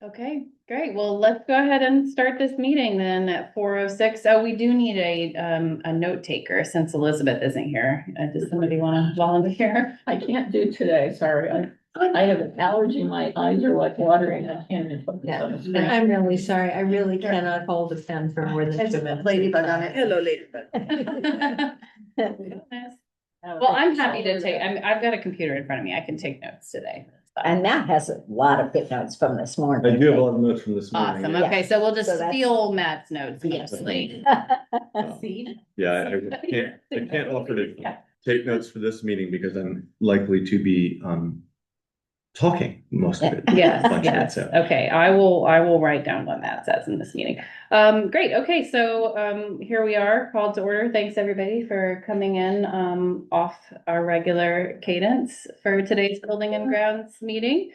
Okay, great. Well, let's go ahead and start this meeting then at 4:06. Oh, we do need a note taker since Elizabeth isn't here. Does somebody want to volunteer? I can't do today, sorry. I have an allergy. My eyes are like watering. I can't even focus on the screen. I'm really sorry. I really cannot hold a pen for more than 2 minutes. Ladybug on it. Hello, ladybug. Well, I'm happy to take, I've got a computer in front of me. I can take notes today. And Matt has a lot of footnotes from this I morning. do have a lot of notes from this morning. Awesome. yeah. Okay, so we'll just So that's- steal Matt's notes Yes. mostly. Yeah, I can't offer to take notes for this meeting because I'm likely to be talking most of it. Yes, Bunch of it, yes. so. Okay, I will write down what Matt says in this meeting. Great. Okay, so here we are, called to order. Thanks everybody for coming in off our regular cadence for today's building and grounds meeting.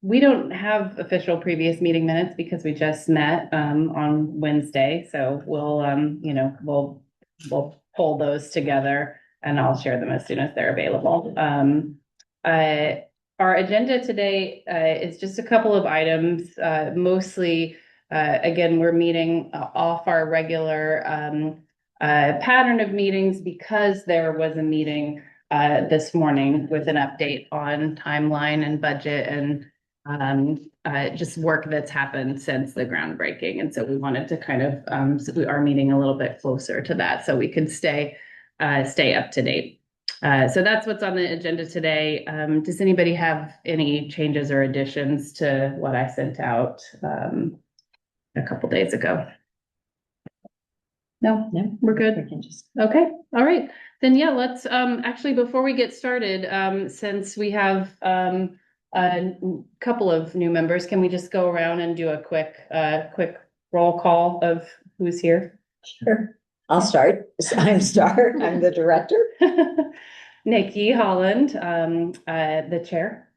We don't have official previous meeting minutes because we just met on Wednesday, so we'll pull those together and I'll share them as soon as they're available. Our agenda today is just a couple of items, mostly, again, we're meeting off our regular pattern of meetings because there was a meeting this morning with an update on timeline and budget and just work that's happened since the groundbreaking. And so we wanted to kind of, so we are meeting a little bit closer to that so we can stay up to date. So that's what's on the agenda today. Does anybody have any changes or additions to what I sent out a couple days ago? No, we're good. We can just. Okay, all right. Then yeah, let's actually before we get started, since we have a couple of new members, can we just go around and do a quick roll call of who's here? Sure. I'll start. I'm the director. Nikki Holland, the chair.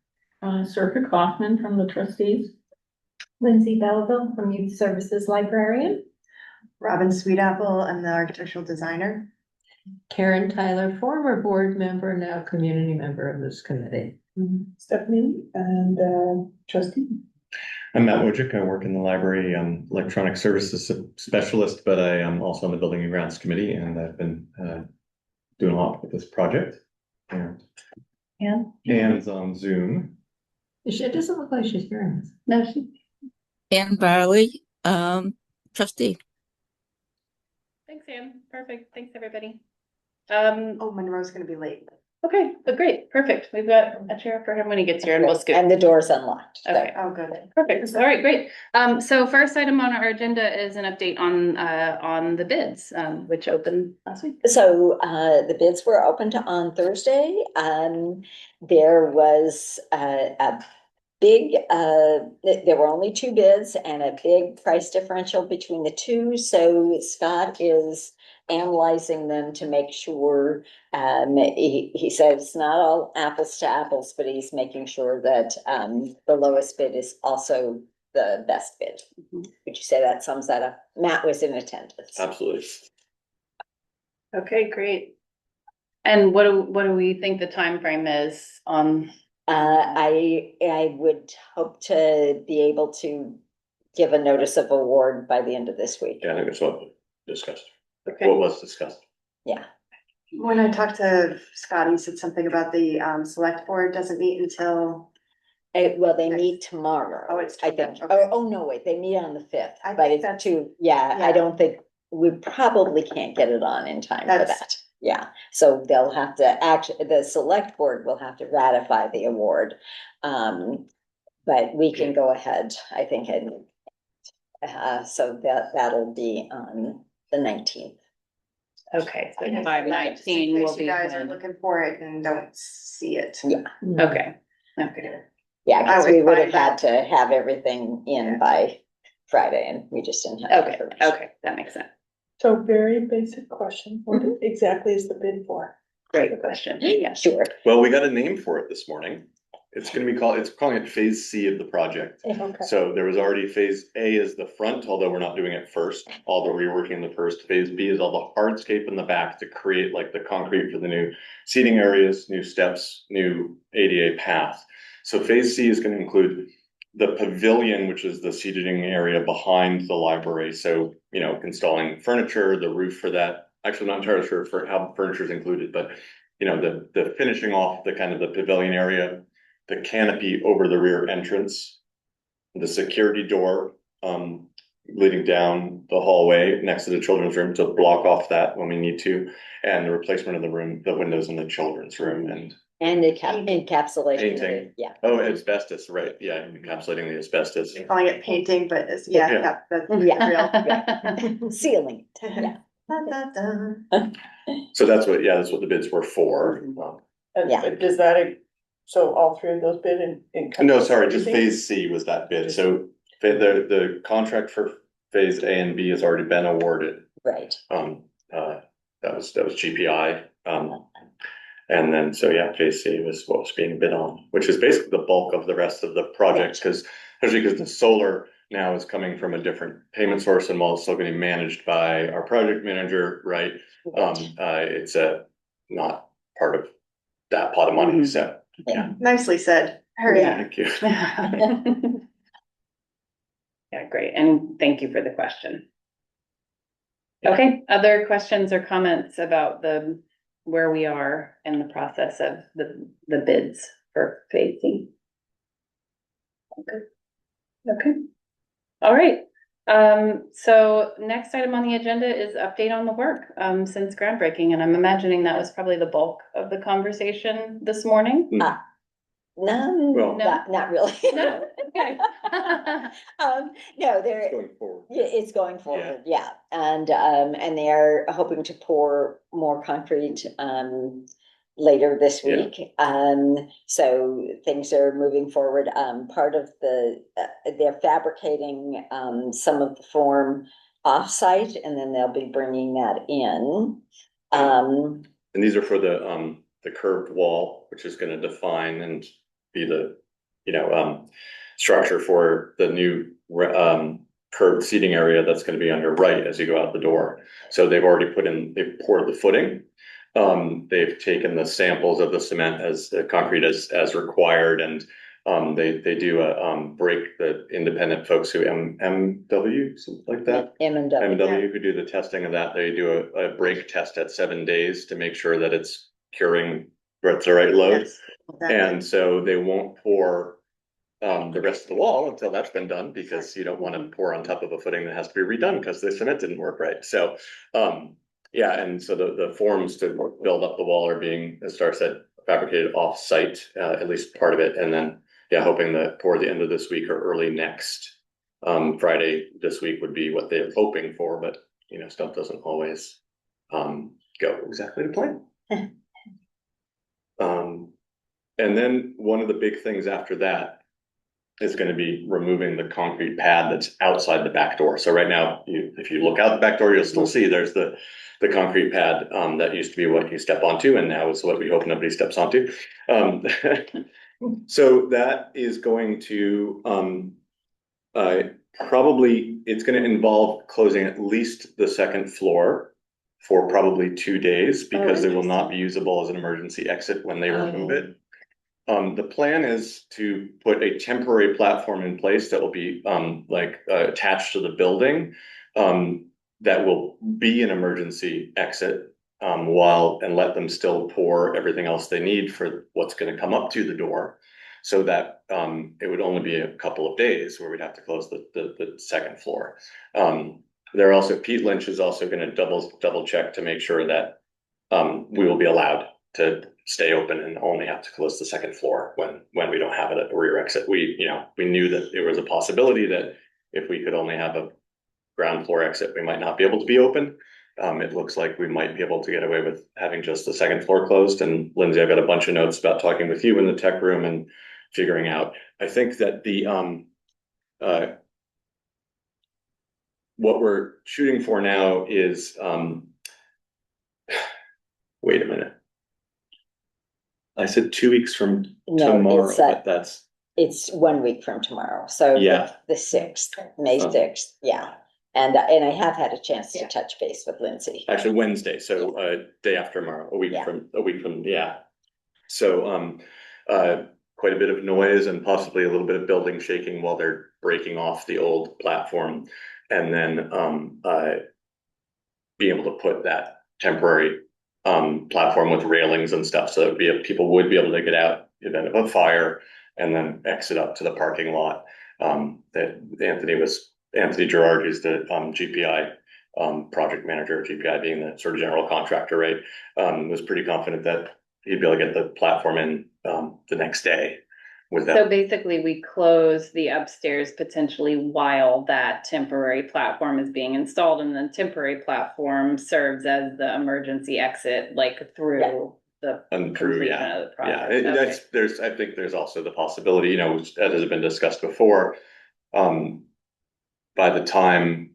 Circa Kaufman from the trustees. Lindsay Belleville from Youth Services Librarian. Robin Sweetapple, I'm the architectural designer. Karen Tyler, former board member, now community member of this committee. Stephanie and trustee. I'm Matt Wojcik. I work in the library, electronic services specialist, but I am also on the building and grounds committee and I've been doing a lot with this project. And Anne's on Zoom. It doesn't look like she's hearing us. No, Ann Barley, trustee. thanks, Anne. Perfect. Thanks, everybody. Oh, Monroe's gonna be late. Okay, but great, perfect. We've got a chair for him when he gets here and we'll scoot. And the door's unlocked. so. Okay. Oh, good. Perfect. All right, great. So first item on our agenda is an update on the bids, which opened last week. So the bids were opened on Thursday. There was a big, there were only 2 bids and a big price differential between the two. So Scott is analyzing them to make sure, he says it's not all apples to apples, but he's making sure that the lowest bid is also the best bid. Mhm. Would you say that sums that up? Matt was in attendance. Absolutely. Okay, great. And what do we think the time frame is on? I would hope to be able to give a notice of award by the end of this week. Yeah, I think that's what we discussed. Okay. What was discussed. Yeah. When I talked to Scott, he said something about the select board doesn't meet until. Well, they meet tomorrow. Oh, it's I think. tomorrow, okay. Oh, no, wait, they meet on the 5th, I but think it's that's- too, yeah, I yeah. don't think, we probably can't get it on in time for That's- that. Yeah, so they'll have to the select board will have to ratify the award. But we can go ahead, I think, and so that'll be on the 19th. Okay, so Yeah. 5/19 In will case be you guys are when. looking for it and don't see it. Yeah. Okay, okay. Yeah, I because would we would have find had to have everything in Yeah. by Friday and we just didn't have. the Okay, information. okay, that makes sense. So very basic question, what exactly is the bid for? Great question. Yeah. Sure. Well, we got a name for it this morning. It's calling it phase C of the project. Okay, So there was already phase A is the front, although we're not doing it first, although we're working the first. Phase B is all the hardscape in the back to create like the concrete for the new seating areas, new steps, new ADA path. So phase C is going to include the pavilion, which is the seating area behind the library. So, installing furniture, the roof for that. Actually, not entirely sure for how furniture is included, but the finishing off the kind of the pavilion area, the canopy over the rear entrance, the security door leading down the hallway next to the children's room to block off that when we need to, and the replacement of the windows in the children's room And encapsulation. painting. Yeah. Oh, asbestos, right? Yeah, encapsulating the asbestos. Calling it painting, but it's, Yeah. that's Yeah. real. Ceiling. Yeah. Dun, dun, dun. So that's what the bids were for. Yeah. And does that, so all three of those bid in? No, sorry, just phase C was that bid. So the contract for phase A and B has already been awarded. Right. That was GPI. And then, so yeah, phase C was what was being bid on, which is basically the bulk of the rest of the project, especially because the solar now is coming from a different payment source, and while it's still getting managed by our project manager, right? It's not part of that pot of money, so. Yeah. Nicely said. Hurry. Thank you. Yeah, great. And thank you for the question. Okay, other questions or comments about where we are in the process of the bids for phase C? Okay. All right. So next item on the agenda is update on the work since groundbreaking, and I'm imagining that was probably the bulk of the conversation this morning. No, Well, not really. No, okay. No, It's going forward. it's going forward, yeah. And they're hoping to pour more concrete, later this week. So things are moving forward. Part of they're fabricating, some of the form offsite, and then they'll be bringing that in. And these are for the curved wall, which is gonna define and be the, structure for the new, curved seating area that's gonna be on your right as you go out the door. So they've poured the footing. They've taken the samples of the cement as the concrete as required, and they do break the independent folks who MW, something like that. MW who do the testing of that. They do a break test at 7 days to make sure that it's curing at the right load. Yes. And so they won't pour the rest of the wall until that's been done, because you don't want to pour on top of a footing that has to be redone because the cement didn't work right. So yeah, and so the forms to build up the wall are being, as Star said, fabricated off site, at least part of it, and then hoping that toward the end of this week or early next Friday this week would be what they're hoping for, but stuff doesn't always go exactly to plan. And then one of the big things after that is going to be removing the concrete pad that's outside the back door. So right now, if you look out the back door, you'll still see there's the concrete pad that used to be what you step onto, and now is what we hope nobody steps onto. So that is going to probably, it's going to involve closing at least the second floor for probably 2 days, because it will not be usable as an emergency exit when they remove it. The plan is to put a temporary platform in place that will be attached to the building, that will be an emergency exit, and let them still pour everything else they need for what's going to come up to the door, so that it would only be a couple of days where we'd have to close the second floor. Pete Lynch is also going to double check to make sure that we will be allowed to stay open and only have to close the second floor when we don't have it at the rear exit. We knew that there was a possibility that if we could only have a ground floor exit, we might not be able to be open. It looks like we might be able to get away with having just the second floor closed. And Lindsay, I've got a bunch of notes about talking with you in the tech room and figuring out. I think that what we're shooting for now is, wait a minute. I said 2 weeks from tomorrow, but it's 1 week from tomorrow. So the 6th, May 6th. Yeah. And I have had a chance to touch base with Lindsay. Actually Wednesday. So day after tomorrow, a week from, yeah. So, quite a bit of noise and possibly a little bit of building shaking while they're breaking off the old platform. And then being able to put that temporary platform with railings and stuff, so people would be able to get out in the event of a fire and then exit up to the parking lot. That Anthony Girardi is the GPI project manager, GPI being the sort of general contractor, right? Was pretty confident that he'd be able to get the platform in the next day with that. So basically, we close the upstairs potentially while that temporary platform is being installed, and the temporary platform serves as the emergency exit, like through the completion of the project. I think there's also the possibility, you know, as has been discussed before, by the time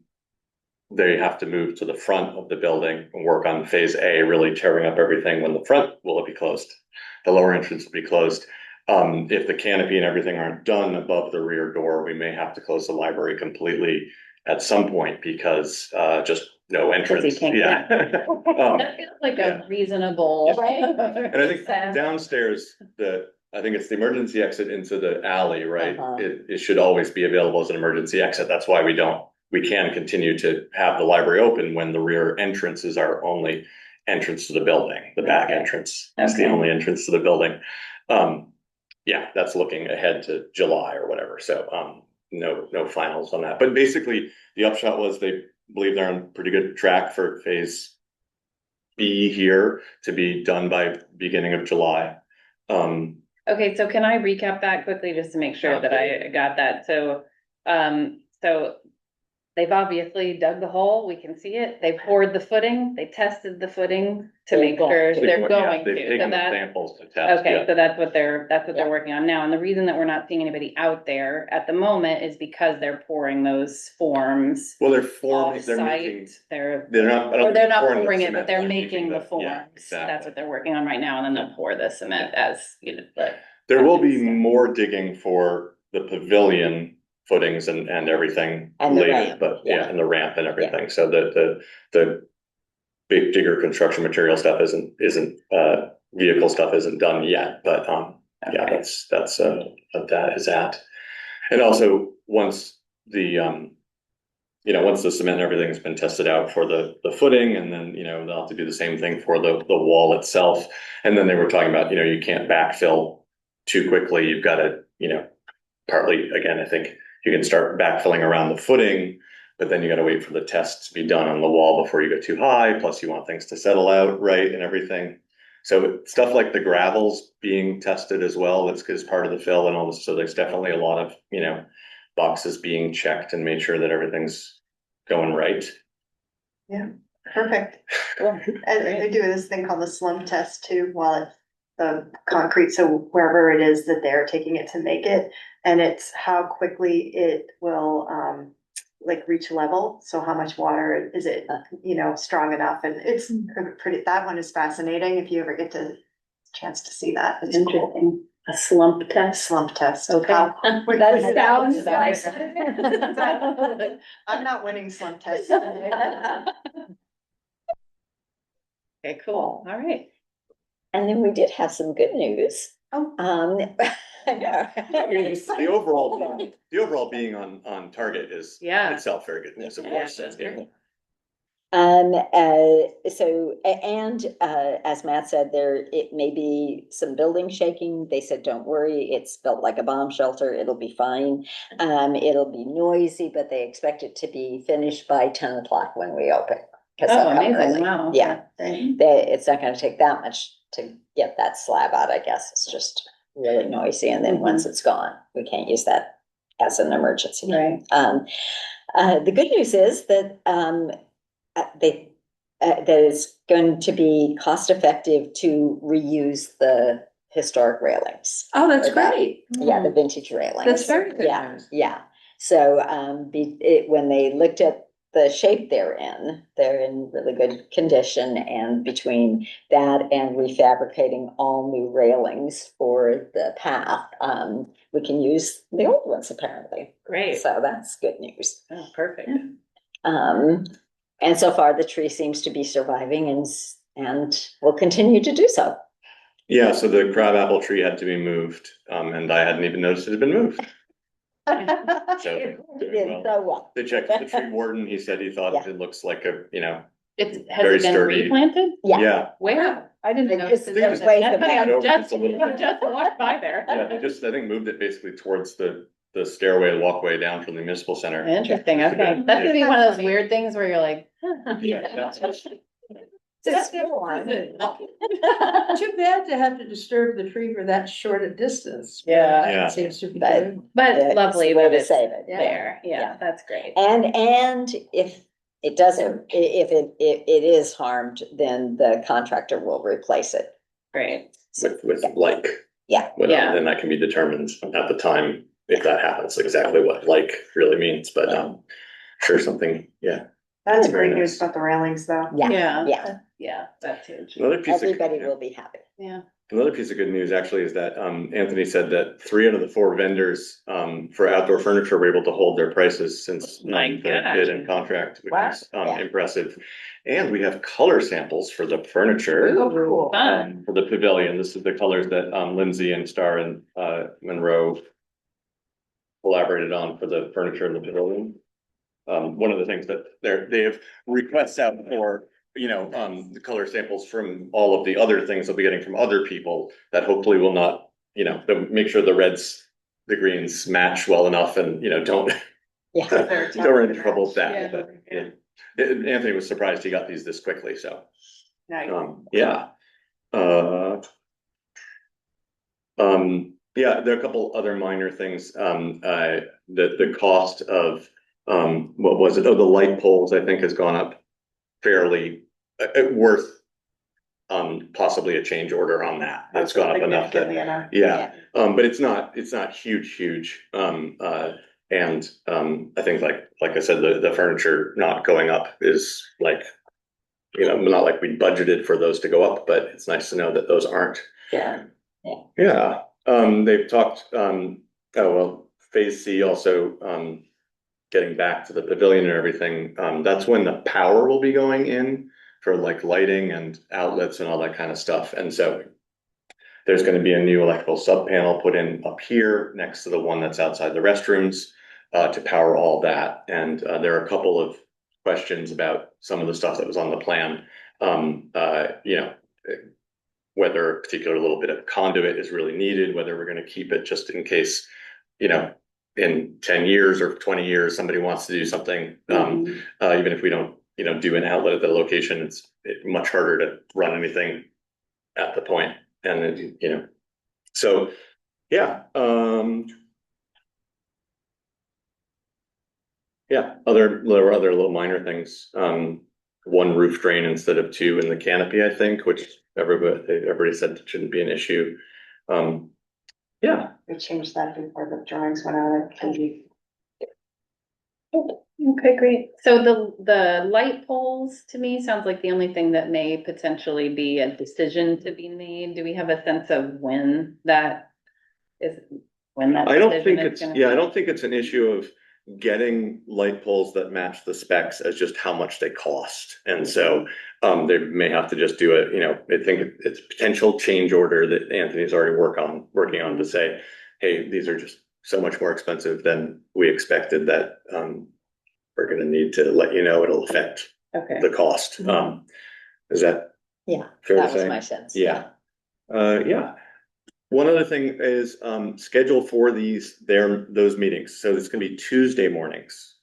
they have to move to the front of the building and work on phase A, really tearing up everything, when the front will be closed, the lower entrance will be closed. If the canopy and everything aren't done above the rear door, we may have to close the library completely at some point, because just no entrance. Yeah. That feels like a reasonable. Right? And I think downstairs, I think it's the emergency exit into the alley, right? It should always be available as an emergency exit. That's why we can continue to have the library open when the rear entrance is our only entrance to the building. The back entrance is the only entrance to the building. Yeah, that's looking ahead to July or whatever. So no finals on that. But basically, the upshot was they believe they're on pretty good track for phase B here to be done by beginning of July. Okay, so can I recap that quickly just to make sure that I got that? So they've obviously dug the hole, we can see it. They poured the footing, they tested the footing to make sure they're going to. They've taken the samples to test. Okay, so that's what they're working on now. And the reason that we're not seeing anybody out there at the moment is because they're pouring those forms. Well, they're pouring not pouring it, but they're making the forms. Yeah, exactly. That's what they're working on right now, and then they'll pour the cement as you know. There will be more digging for the pavilion footings and everything and later, ramp, but and the ramp and everything. So the big digger construction material stuff isn't vehicle stuff isn't done yet, but that's what that is at. And also once the once the cement and everything has been tested out for the footing, and then they'll have to do the same thing for the wall itself. And then they were talking about you can't backfill too quickly. You've got to partly, again, I think you can start backfilling around the footing, but then you got to wait for the tests to be done on the wall before you go too high. Plus you want things to settle out right and everything. So stuff like the gravel's being tested as well. That's because part of the fill and all this. So there's definitely a lot of, boxes being checked and made sure that everything's going right. Yeah, perfect. And they do this thing called the slump test too, while it's the concrete, so wherever it is that they're taking it to make it, and it's how quickly it will like reach level, so how much water is it strong enough, and it's pretty, that one is fascinating if you ever get a chance to see that. It's interesting. Cool. A slump test. Okay. That sounds nice. I'm not winning slump tests. Okay, cool. All right. And then we did have some good news. Oh. I know. The overall being on target is itself very good news, of course. As Matt said, it may be some building shaking. They said, don't worry, it's built like a bomb shelter. It'll be fine. It'll be noisy, but they expect it to be finished by 10 o'clock when we open. Oh, amazing. Wow. Yeah. It's not going to take that much to get that slab out, I guess. It's just really noisy. And then once it's gone, we can't use that as an emergency. Right. The good news is that that it's going to be cost effective to reuse the historic railings. Oh, that's great. Yeah, the vintage railings. That's very good. Yeah. So when they looked at the shape they're in really good condition, and between that and refabricating all new railings for the path, we can use the old ones apparently. Great. So that's good news. Oh, perfect. And so far the tree seems to be surviving and will continue to do so. Yeah, so the crabapple tree had to be moved, and I hadn't even noticed it had been moved. So, You did so well. they checked with the tree warden, he said he thought Yeah. it looks like a, you know, Has Very it been sturdy. replanted? yeah. Where? I didn't It notice. just- it. there's ways That's of funny, having I it. just walked by there. Yeah, they just, I think, moved it basically towards the stairway, walkway down from the municipal center. Interesting, Just a okay. bit. That's gonna be one of those weird things where you're like. Yeah. It's warm. Too bad to have to disturb the tree for that short a distance. Yeah. Yeah. It seems to be But- good. But It's lovely the way that to it's save it. there, Yeah. yeah, that's great. And if it doesn't, if it is harmed, then the contractor will replace it. Great, With like. Yeah. Yeah. Then that can be determined at the time, if that happens, exactly what like really means, but, sure, something, yeah. That's Very great news nice. about the railings though. Yeah, yeah, that's huge, Another piece of. everybody will be happy. yeah. Another piece of good news actually is that Anthony said that 3 out of the 4 vendors for outdoor furniture were able to hold their prices since My the gosh. bid and contract, which Wow. is Yeah. impressive. And we have color samples for the furniture. Oh, cool. Fun. For the pavilion. This is the colors that Lindsay and Star and Monroe collaborated on for the furniture in the pavilion. One of the things that they have requests out for, you know, the color samples from all of the other things they'll be getting from other people that hopefully will not, you know, they'll make sure the reds, the greens match well enough and, you know, don't Yeah. don't run into trouble with Yeah. that. But Anthony was surprised he got these this quickly, so. Nice. Yeah. Yeah, there are a couple other minor things, the cost of, what was it? Oh, the light poles, I think, has gone up fairly, worth, possibly a change order on that. It's gone up enough Significantly that, enough. yeah, but it's not huge. And, I think like I said, the furniture not going up is like, you know, not like we budgeted for those to go up, but it's nice to know that those aren't. Yeah. Yeah, they've talked, Phase C also, getting back to the pavilion and everything, that's when the power will be going in for like lighting and outlets and all that kind of stuff, and so there's gonna be a new electrical sub panel put in up here next to the one that's outside the restrooms, to power all that, and, there are a couple of questions about some of the stuff that was on the plan. You know, whether a particular little bit of conduit is really needed, whether we're gonna keep it just in case, you know, in 10 years or 20 years, somebody wants to do something, even if we don't, you know, do an outlet at the location, it's much harder to run anything at the point, and then, you know, so, yeah, yeah, there were other little minor things, 1 roof drain instead of 2 in the canopy, I think, which everybody said that shouldn't be an issue. Yeah, We changed that before the drawings went out. Okay, great. So the light poles, to me, sounds like the only thing that may potentially be a decision to be made. Do we have a sense of when that is, when that I don't decision think is it's, gonna? yeah, I don't think it's an issue of getting light poles that match the specs as just how much they cost. And so, they may have to just do it, you know, I think it's a potential change order that Anthony's already working on to say, hey, these are just so much more expensive than we expected that, we're gonna need to let you know it'll affect Okay, the cost. Is that Yeah, fair to that was say? my sense. Yeah. Yeah. One other thing is, schedule for those meetings. So it's gonna be Tuesday mornings.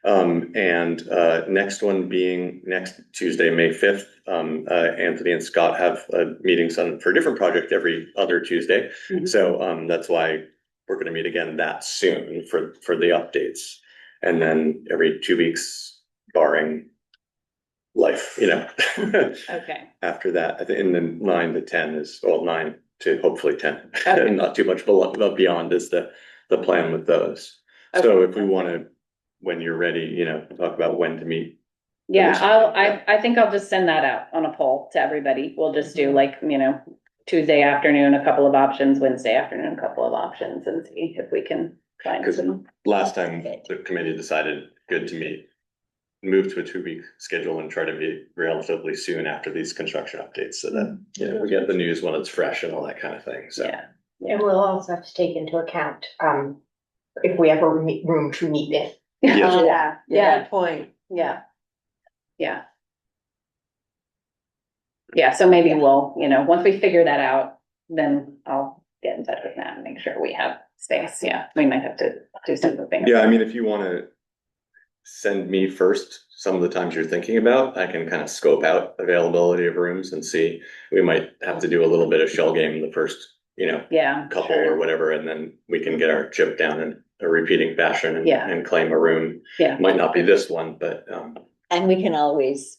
And next one being next Tuesday, May 5th. Anthony and Scott have meetings for a different project every other Tuesday. Mhm. So that's why we're gonna meet again that soon for the updates. And then every 2 weeks, barring life, you know. okay, After that, I think, and then 9 to 10 is, well, 9 to hopefully 10. Okay. Not too much beyond is the plan with those. So if we wanna, when you're ready, you know, talk about when to meet. yeah, I think I'll just send that out on a poll to everybody. We'll just do like, you know, Tuesday afternoon, a couple of options, Wednesday afternoon, a couple of options, and see if we can find 'Cause some. last time the committee decided good to meet move to a 2-week schedule and try to be relatively soon after these construction updates so that, you know, we get the news when it's fresh and all that kind of thing, so. Yeah. And we'll also have to take into account, if we have a room to meet in. Yeah. Good point. Yeah. Yeah. Yeah, so maybe we'll, once we figure that out, then I'll get in touch with Matt and make sure we have space. Yeah, we might have to do some moving. Yeah, I mean, if you want to send me first some of the times you're thinking about, I can kind of scope out availability of rooms and see. We might have to do a little bit of shell game the first, Yeah. couple sure. or whatever, and then we can get our chip down in a repeating fashion and claim a room. Yeah. Might not be this one, but And we can always,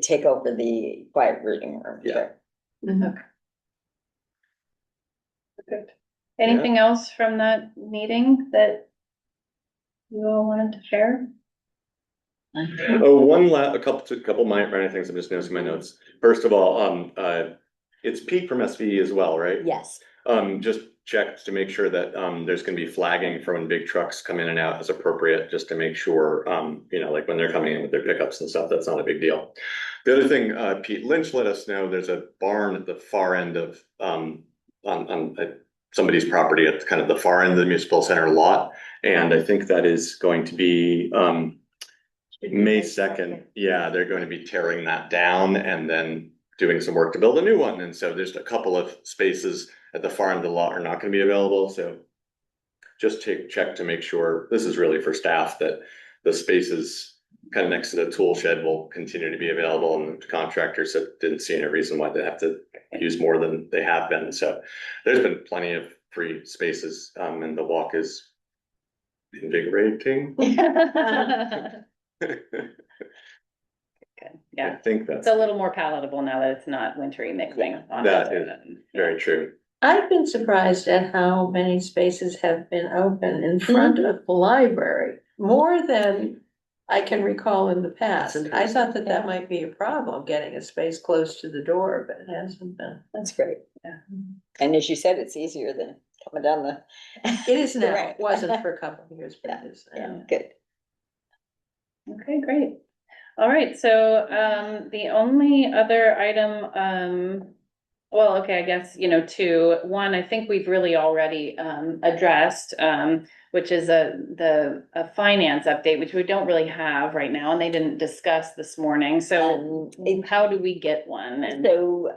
take over the quiet reading room. Yeah. Anything else from that meeting that you all wanted to share? Oh, a couple minor things. I'm just noticing my notes. First of all, it's Pete from SVE as well, right? Yes. Just check to make sure that there's gonna be flagging for when big trucks come in and out as appropriate, just to make sure, like when they're coming in with their pickups and stuff, that's not a big deal. The other thing, Pete Lynch let us know there's a barn at the far end of on somebody's property at kind of the far end of the municipal center lot. And I think that is going to be May 2nd. Yeah, they're going to be tearing that down and then doing some work to build a new one. And so there's a couple of spaces at the far end of the lot are not going to be available. So just check to make sure, this is really for staff, that the spaces kind of next to the tool shed will continue to be available, and the contractors didn't see any reason why they have to use more than they have been. So there's been plenty of free spaces, and the walk is invigorating. Good. I Yeah, think that's it's a little more palatable now that it's not wintry mixing. on That the- is very true. I've been surprised at how many spaces have been open in front of the library, more than I can recall in the past. I thought that that might be a problem, getting a space close to the door, but it hasn't been. That's great. Yeah. And as you said, it's easier than coming down the. It is now, Right. it wasn't for a couple of years, but it is Yeah, now. good. Okay, great. All right, so the only other item, well, okay, I guess, two. One, I think we've really already addressed, which is a finance update, which we don't really have right now, and they didn't discuss this morning. So how do we get one? And So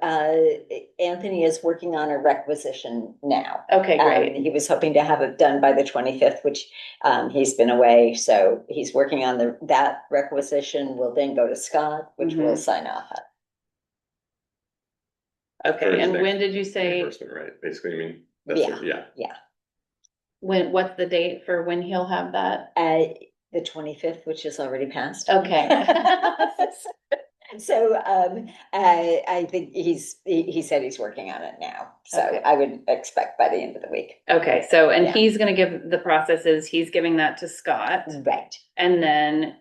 Anthony is working on a requisition now. okay, great. He was hoping to have it done by the 25th, which he's been away. So he's working on that requisition. Will then go to Scott, which will sign off on. Okay, and when did you say, Reimbursement, right? Basically, I mean, that's yeah. what's the date for when he'll have that? The 25th, which is already passed. Okay. So I think he said he's working on it now. So Okay. I would expect by the end of the week. Okay, so, and Yeah. he's gonna give the processes, he's giving that to Scott, Right. and then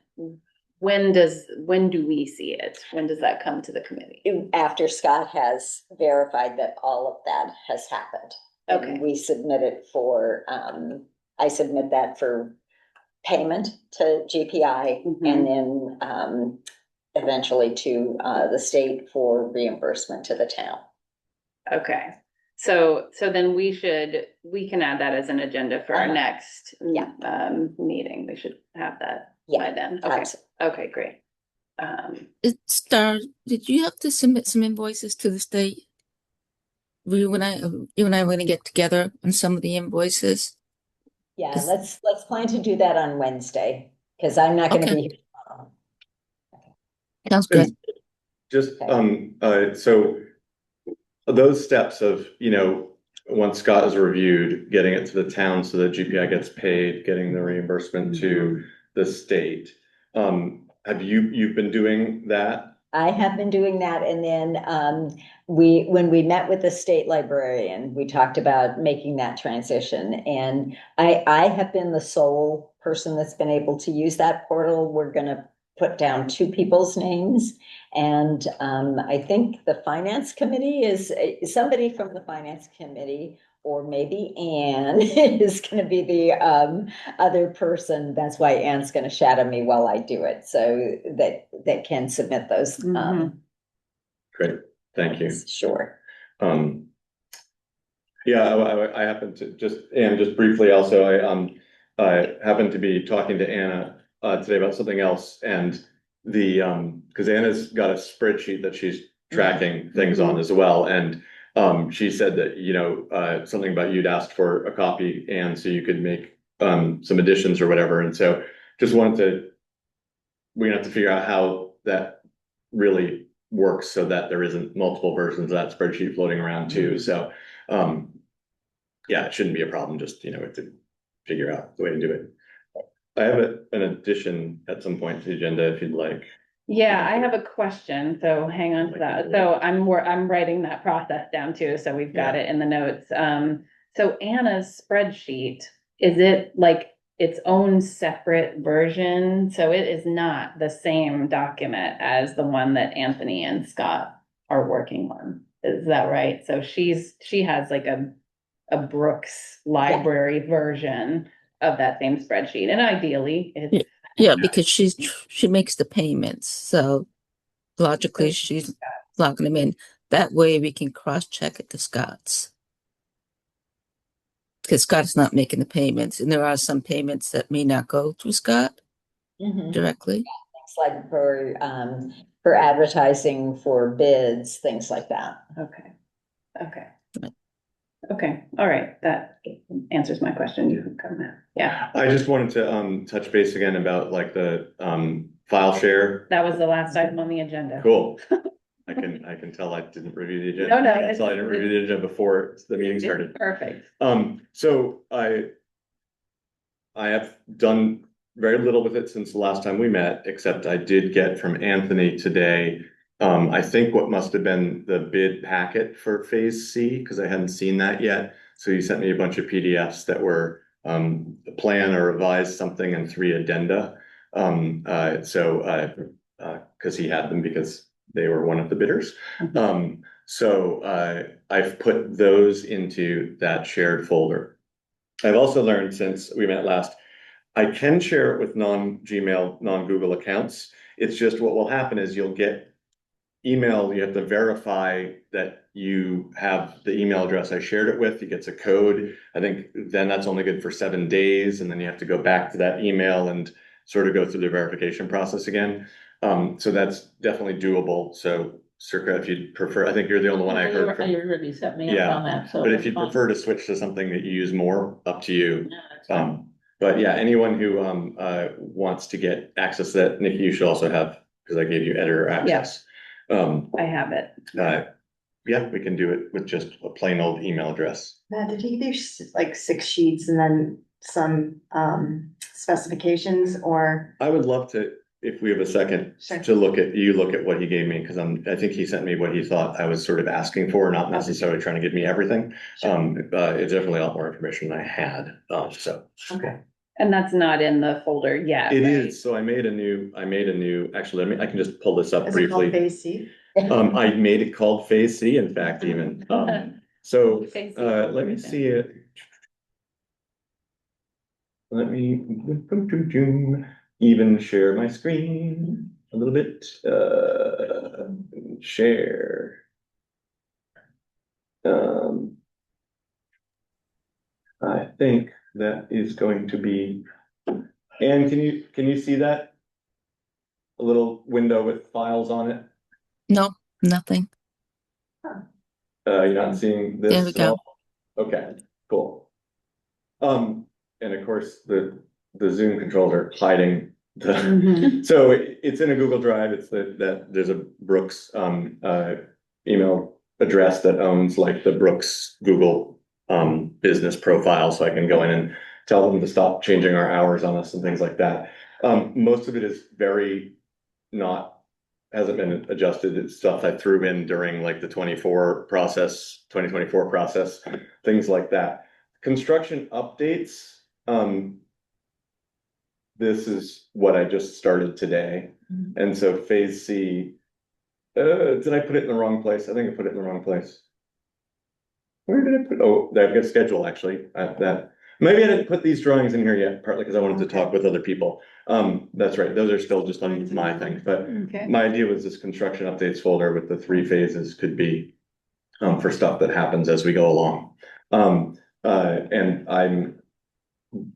when do we see it? When does that come to the committee? After Scott has verified that all of that has happened. Okay. And we submit it for, I submit that for payment to GPI and then eventually to the state for reimbursement to the town. Okay, so then we can add that as an agenda for our next meeting. We should have that by then. Okay, Absolutely. okay, great. Star, did you have to submit some invoices to the state? You and I were gonna get together on some of the invoices. Yeah, let's plan to do that on Wednesday, because I'm not gonna Okay. be here tomorrow. Sounds good. Just, so those steps of, once Scott is reviewed, getting it to the town so that GPI gets paid, getting the reimbursement to the state. Have you've been doing that? I have been doing that, and then when we met with the state librarian, we talked about making that transition. And I have been the sole person that's been able to use that portal. We're gonna put down two people's names. And I think the finance committee is somebody from the finance committee, or maybe Anne is going to be the other person. That's why Anne's going to shadow me while I do it, so that can submit those. Great, thank you. Sure. Yeah, I happened to just briefly also, I happened to be talking to Anna today about something else, and because Anna's got a spreadsheet that she's tracking things on as well, and she said that, you know, something about you'd asked for a copy, and so you could make some additions or whatever, and so just we're gonna have to figure out how that really works so that there isn't multiple versions of that spreadsheet floating around too. So yeah, it shouldn't be a problem, just, you know, to figure out the way to do it. I have an addition at some point to the agenda if you'd like. Yeah, I have a question, so hang on to that. So I'm writing that process down too, so we've got it in the notes. So Anna's spreadsheet, is it like its own separate version? So it is not the same document as the one that Anthony and Scott are working on. Is that right? So she has like a Brooks library version of that same spreadsheet, and ideally it's Yeah, because she makes the payments, so logically she's logging them in. That way we can cross-check it to Scott's. Because Scott's not making the payments, and there are some payments that may not go through Scott directly. Things like for advertising, for bids, things like that. okay. Okay, all right, that answers my question. You can come now. Yeah, I just wanted to touch base again about like the file share. that was the last item on the agenda. Cool. I can tell I didn't review the agenda. No, I didn't review the agenda before the meeting started. Perfect. So I have done very little with it since the last time we met, except I did get from Anthony today, I think what must have been the bid packet for phase C, because I hadn't seen that yet. So he sent me a bunch of PDFs that were a plan or revised something and 3 addenda. Because he had them because they were one of the bidders. So I've put those into that shared folder. I've also learned since we met last, I can share it with non-Gmail, non-Google accounts. It's just what will happen is you'll get email, you have to verify that you have the email address I shared it with. It gets a code. I think then that's only good for 7 days. And then you have to go back to that email and sort of go through the verification process again. So that's definitely doable. So Circa, if you'd prefer, I think you're the only one I heard from. You already set me up on that, so. But if you prefer to switch to something that you use more, up to you. Yeah, that's fine. But yeah, anyone who wants to get access to that, Nikki, you should also have, because I gave you editor access. I have it. Yeah, we can do it with just a plain old email address. Matt, did he do like 6 sheets and then some specifications, or? I would love to, if we have a second, Sure. to look at what he gave me, because I think he sent me what he thought I was sort of asking for, not necessarily trying to give me everything. It's definitely a lot more information than I had. So. Okay. And that's not in the folder yet. It right? is. So I made a new, actually, I can just pull this up Is it called briefly. phase C? I made it called phase C, in fact, even. So Phase C. let me see it. Let me even share my screen a little bit. Share. I think that is going to be. Anne, can you see that? A little window with files on it. No, nothing. You're not seeing this? There we go. Okay, cool. And of course, the Zoom controls are hiding the, so it's in a Google Drive. It's that there's a Brooks email address that owns like the Brooks Google business profile, so I can go in and tell them to stop changing our hours on us and things like that. Most of it is very hasn't been adjusted. It's stuff I threw in during like the 2024 process, things like that. Construction updates. this is what I just started today. Mhm. And so phase C, did I put it in the wrong place? I think I put it in the wrong place. Where did I put, oh, I've got schedule actually, maybe I didn't put these drawings in here yet, partly because I wanted to talk with other people. That's right, those are still just on my thing, but Okay. my idea was this construction updates folder with the 3 phases could be for stuff that happens as we go along. And I'm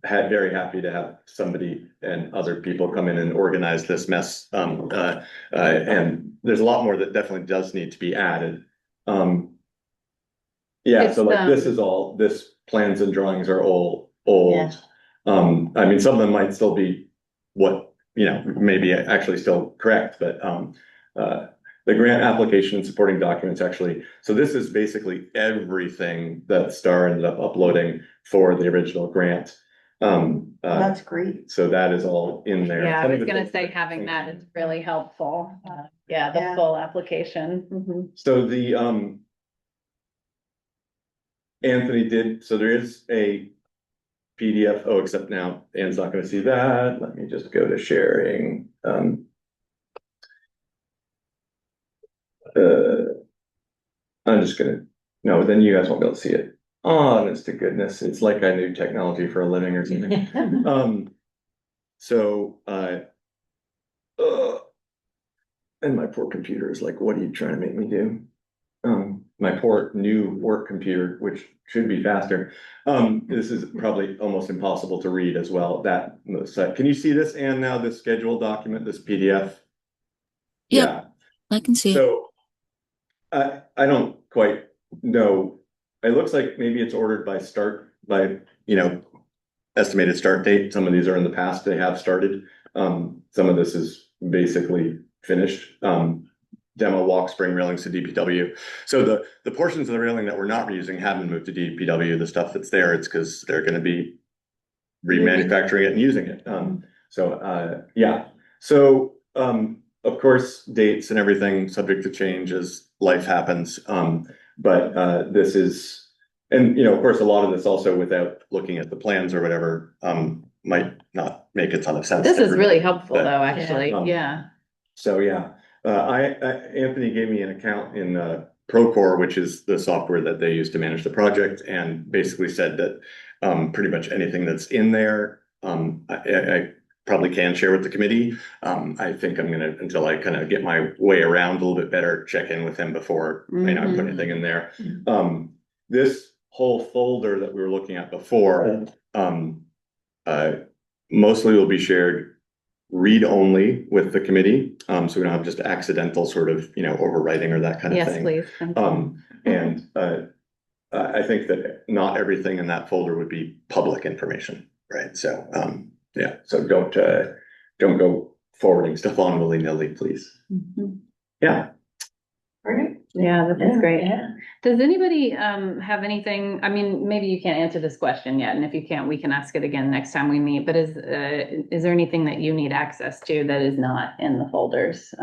very happy to have somebody and other people come in and organize this mess. And there's a lot more that definitely does need to be added. Yeah, so like this is all, this plans and drawings are all old. I mean, some of them might still be what, maybe actually still correct, but the grant application and supporting documents actually, so this is basically everything that Star ended up uploading for the original grant. That's great. So that is all in there. Yeah, I was gonna say having that is really helpful. Yeah, the Yeah. full application. Mhm. So the Anthony did, so there is a PDF, oh, except now Anne's not gonna see that. Let me just go to sharing. I'm just gonna, no, then you guys won't be able to see it. Honest to goodness, it's like I knew technology for a living or something. So, and my poor computer is like, what are you trying to make me do? My poor new work computer, which should be faster. This is probably almost impossible to read as well. Can you see this, Anne, now, this schedule document, this PDF? Yep. Yeah. I can see it. So I don't quite know. It looks like maybe it's ordered by estimated start date. Some of these are in the past, they have started. Some of this is basically finished. Demo walk spring railings to DPW. So the portions of the railing that we're not reusing have been moved to DPW. The stuff that's there, it's because they're going to be remanufacturing it and using it. Yeah. So of course, dates and everything subject to change as life happens. But this is, and of course, a lot of this also without looking at the plans or whatever, might not make a ton of sense. This to is really everybody. helpful But, though, actually. um, Yeah. So yeah, Anthony gave me an account in Procore, which is the software that they use to manage the project, and basically said that pretty much anything that's in there, I probably can share with the committee. I think I'm gonna, until I kind of get my way around a little bit better, check in with him before I put anything in there. This whole folder that we were looking at before, mostly will be shared read only with the committee, so we don't have just accidental sort of, overwriting or that kind of Yes, thing. please. Thank you. And I think that not everything in that folder would be public information, right? So, yeah, so don't go forwarding stuff on willy-nilly, please. Mhm. Yeah. Right. Yeah, that's great. Yeah. Does anybody have anything, I mean, maybe you can't answer this question yet, and if you can't, we can ask it again next time we meet, but is there anything that you need access to that is not in the folders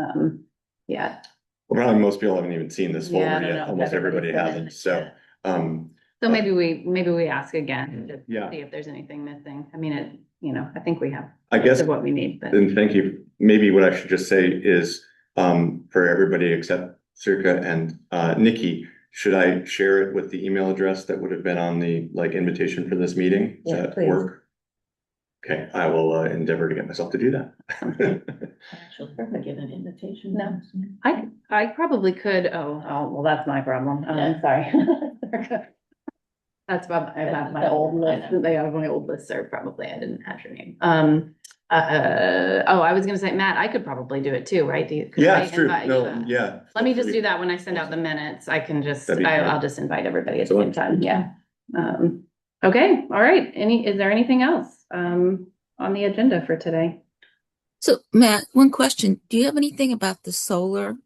yet? Well, probably most people haven't even seen this Yeah, I folder don't yet. know if Almost everybody everybody's hasn't, so. So maybe we ask again to Yeah. see if there's anything missing. I mean, I think we have I most guess, of what we need, but. and thank you. Maybe what I should just say is, for everybody except Circa and Nikki, should I share it with the email address that would have been on the invitation for this meeting? Does Yeah, that please. work? Okay, I will endeavor to get myself to do that. She'll probably get an invitation. No. I probably could, well, that's my problem. Yeah. Sorry. That's about my old list. They have my old listserv probably. I didn't have your name. I was gonna say, Matt, I could probably do it too, right? 'Cause Yeah, I it's true. invite you. No, yeah. Let me just do that when I send out the minutes. I can just, That'd be great. I'll just invite everybody at the same time. Yeah. Okay, all right. Is there anything else on the agenda for today? So, Matt, one question. Do you have anything about the solar?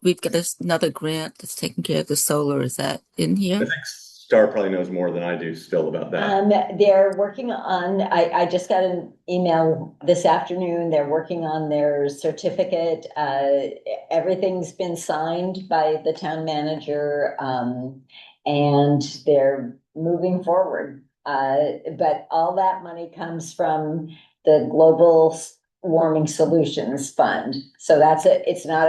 We've got another grant that's taking care of the solar. Is that in I here? think Star probably knows more than I do still about that. They're working on, I just got an email this afternoon. They're working on their certificate. Everything's been signed by the town manager, and they're moving forward. But all that money comes from the Global Warming Solutions Fund. So it's not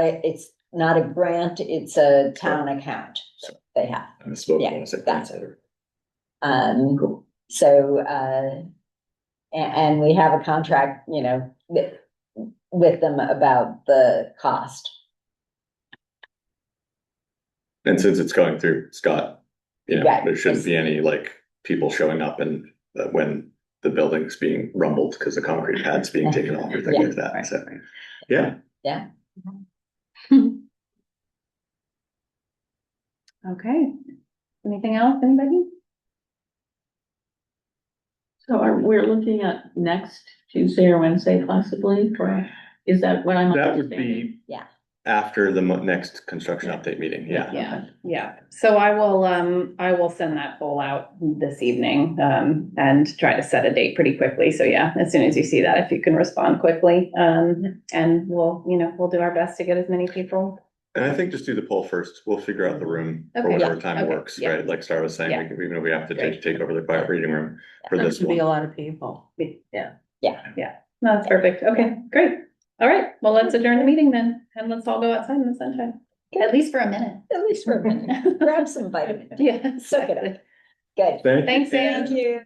a grant, it's a town account they have. I misspoke Yeah, when I said that's grant. Cool. So, and we have a contract, with them about the cost. And since it's going through Scott, Right. there shouldn't be any like people showing up and when the building's being rumbled because the concrete pad's being taken off or things like that. Right, So, right. yeah. Yeah. Okay. Anything else, anybody? So we're looking at next Tuesday or Wednesday possibly, or is that what I'm That would understanding? be. Yeah. After the next construction update meeting, yeah. Yeah. So I will send that poll out this evening, and try to set a date pretty quickly. So yeah, as soon as you see that, if you can respond quickly, and we'll do our best to get as many people. And I think just do the poll first. We'll figure out the room for Okay. whatever Yeah. time Okay. works, Yeah. right? Like Star was saying, Yeah. even if we have to Great. take over the quiet reading room for That this should be a one. lot of people. Yeah. Yeah. No, that's perfect. Okay, great. All right. Well, let's adjourn the meeting then, and let's all go outside in the sunshine, at least for a minute. At least for a minute. Grab some vitamins. Yeah. Soak it up. Good. Thank you. Thanks, Anne. Thank you.